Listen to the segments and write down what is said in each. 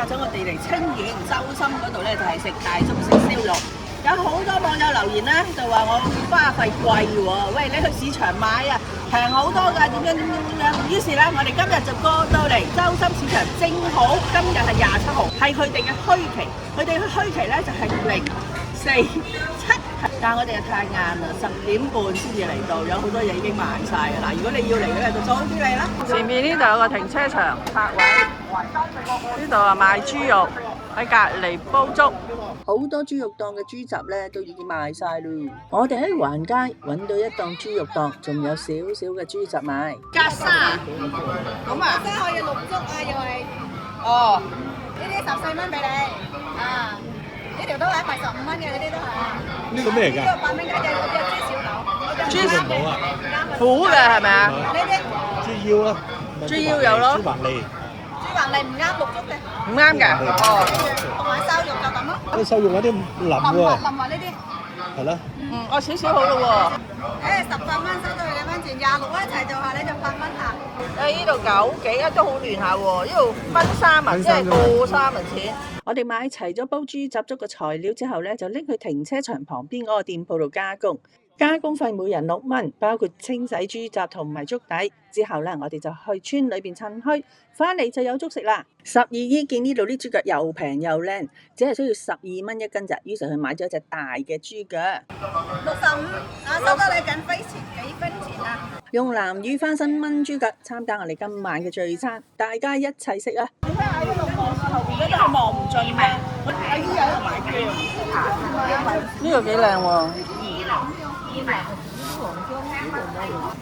咗我哋嚟清遠洲深嗰度咧，就係食大粥食燒肉。有好多網友留言咧，就話我花費貴喎，喂，你去市場買啊，平好多㗎，點樣。於是咧，我哋今日就過到嚟洲深市場，正好今日係27號，係佢哋嘅墟期，佢哋嘅墟期咧就係047。但係我哋又太晏啦，10點半先至嚟到，有好多嘢已經賣晒㗎啦。如果你要嚟嘅咧，就早啲嚟啦。前面呢度有個停車場泊位，呢度啊賣豬肉，喺隔離煲粥。好多豬肉檔嘅豬雜咧都已經賣晒咯。我哋喺環街揾到一檔豬肉檔，仲有少少嘅豬雜賣。格沙咁啊？格沙可以綠粥啊，又係。哦，呢啲14蚊俾你啊！呢條都係賣15蚊嘅，嗰啲都係。呢個咩嚟㗎？呢個8蚊雞嘅嗰啲豬小肚。豬小肚啊？苦嘅係咪啊？呢啲豬腰啊？豬腰有咯。豬橫脷。豬橫脷唔啱綠粥嘅。唔啱㗎。哦。同埋瘦肉就咁咯。啲瘦肉有啲腍喎。腍呢啲。係啦。我少少好咯喎。18蚊收到2蚊錢，26蚊一齊做下你就8蚊下。呢度9幾啊，都好亂下喎。呢度分3文，即係過3文錢。我哋買齊咗煲豬雜粥嘅材料之後咧，就拎去停車場旁邊嗰個店鋪度加工。加工費每人6蚊，包括清洗豬雜同埋粥底。之後咧，我哋就去村裏邊趁墟，翻嚟就有粥食啦。12姨見呢度啲豬腳又平又靚，只係需要12蚊一斤咋，於是佢買咗一隻大嘅豬腳。65，收多你緊飛錢幾分錢啊？用南乳花生炆豬腳參加我哋今晚嘅聚餐，大家一齊食啊！你睇下一路望後邊嗰啲係望唔盡嘅，阿姨喺度買薑。呢個幾靚喎！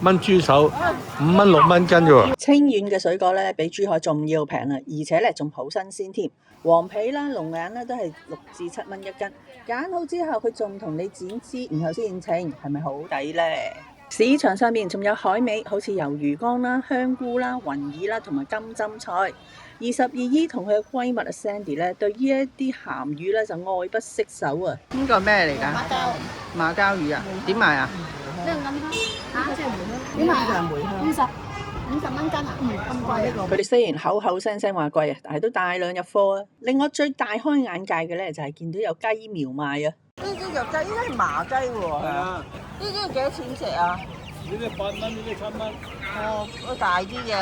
炆豬手5蚊6蚊斤啫喎。清遠嘅水果咧，比珠海仲要平啊，而且咧仲好新鮮添。黃皮啦、龍眼咧都係6至7蚊一斤。揀好之後，佢仲同你剪枝，然後先稱，係咪好抵咧？市場上面仲有海味，好似魷魚乾啦、香菇啦、雲耳啦，同埋金針菜。而12姨同佢嘅閨蜜阿 Sandy 咧，對呢一啲鹹魚咧就愛不釋手啊！呢個係咩嚟㗎？馬鮫魚啊？點賣啊？呢個咁嚇，即係梅香。點賣就係梅香。50蚊斤啊？咁貴呢個。佢哋雖然口口聲聲話貴啊，但係都大量入貨啊！令我最大開眼界嘅咧，就係見到有雞苗賣啊！呢啲肉雞應該係麻雞喎。係啊。呢啲幾多錢隻啊？呢啲8蚊，呢啲7蚊。哦，都大啲嘅。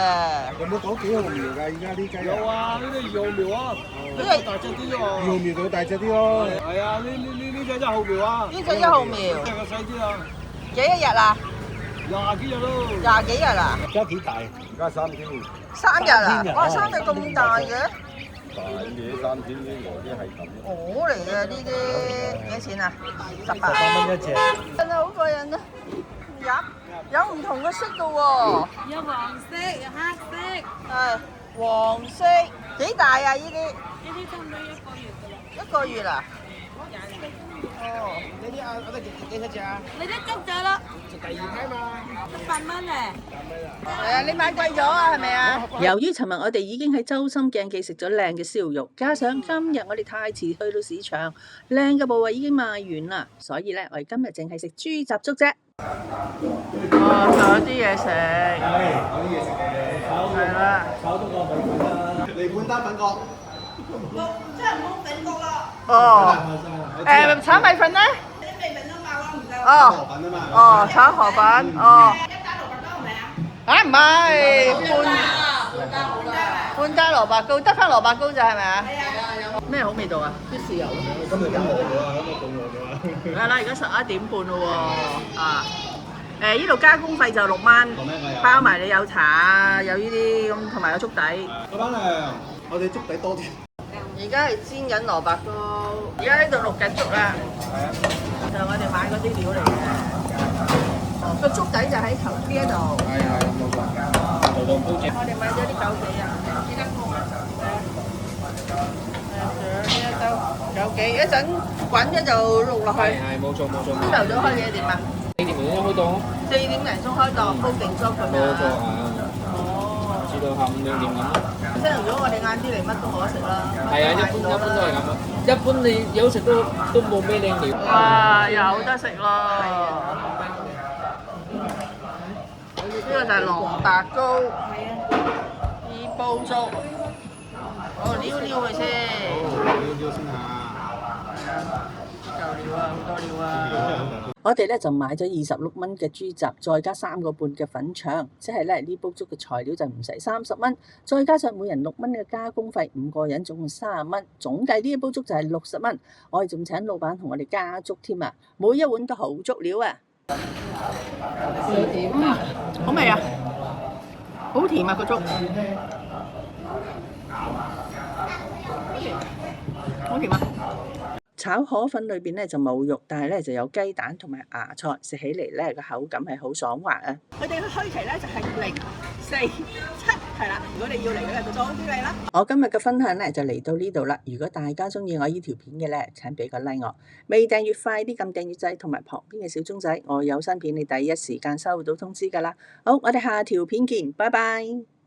有冇講幾號苗㗎？而家啲雞有啊，呢啲2號苗啊，呢啲大隻啲喎。2號苗就大隻啲咯。係啊，呢隻1號苗啊。呢隻1號苗。呢隻個細啲啊。幾多日啊20幾日咯。20幾日啊？而家幾大？而家3天。3日啊？哇，3日咁大嘅？大嘢3天呢個啲係咁。我嚟嘅呢啲幾多錢啊？18蚊一隻。真係好過癮啊！有唔同嘅色嘅喎。有黃色，有黑色。係黃色，幾大啊？呢啲？呢啲差唔多1個月㗎啦。1個月啊？哦，呢啲啊，我哋幾多隻啊？你都捉咗啦。就第2批嘛。8蚊咧。係啊，你買貴咗啊？係咪啊？由於尋日我哋已經喺洲深鏡記食咗靚嘅燒肉，加上今日我哋太遲去到市場，靚嘅部位已經賣完啦，所以咧我哋今日淨係食豬雜粥啫。哦，仲有啲嘢食。係，有啲嘢食嘅。係啦。炒多個米粉啦。離半單粉角。真係冇粉角啦。哦。炒米粉咧？啲米粉都賣啦，唔夠。哦。河粉啊嘛。哦，炒河粉。哦。一打蘿蔔糕係咪啊？啊，唔係，半加蘿蔔糕，得翻蘿蔔糕咋係咪啊？係啊。咩好味道啊？啲豉油咯。今日飲餓咗啊！今日凍餓咗啊！係啦，而家11點半咯喎。啊。呢度加工費就6蚊，包埋你有茶有呢啲咁，同埋有粥底。老闆娘，我哋粥底多啲。而家係煎緊蘿蔔糕，而家呢度淥緊粥啦。係啊。就我哋買嗰啲料嚟嘅。個粥底就喺頭呢一度。係冇錯。勞動高姐。我哋買咗啲枸杞啊。呢一兜枸杞，一陣滾咗就淥落去。係冇錯。朝頭早開幾點啊4點鐘開檔。4點零鐘開檔，煲定粥咁樣。冇錯係啊。哦。至到下午2點咁咯。即係如果我哋晏啲嚟，乜都冇得食啦。係啊，一般都係咁啊。一般你有食都冇咩靚料。哇，有得食咯！呢個就係蘿蔔糕，二煲粥。哦，撩撩佢先。溜溜先嚇。夠料啊，好多料啊！我哋咧就買咗26蚊嘅豬雜，再加3個半嘅粉腸，即係咧呢煲粥嘅材料就唔使30蚊，再加上每人6蚊嘅加工費，5個人總共30蚊，總計呢一煲粥就係60蚊。我哋仲請老闆同我哋加粥添啊，每一碗都好足料啊！好味啊！好甜啊個粥，好甜啊！炒河粉裏邊咧就冇肉，但係咧就有雞蛋同埋芽菜，食起嚟咧個口感係好爽滑啊！佢哋嘅開期咧就係047係啦，如果你要嚟嘅就早啲嚟啦。我今日嘅分享咧就嚟到呢度啦。如果大家中意我呢條片嘅咧，請俾個 like 我。未訂閱快啲撳訂閱掣同埋旁邊嘅小鐘仔，我有新片你第一時間收到通知㗎啦。好，我哋下條片見，拜拜。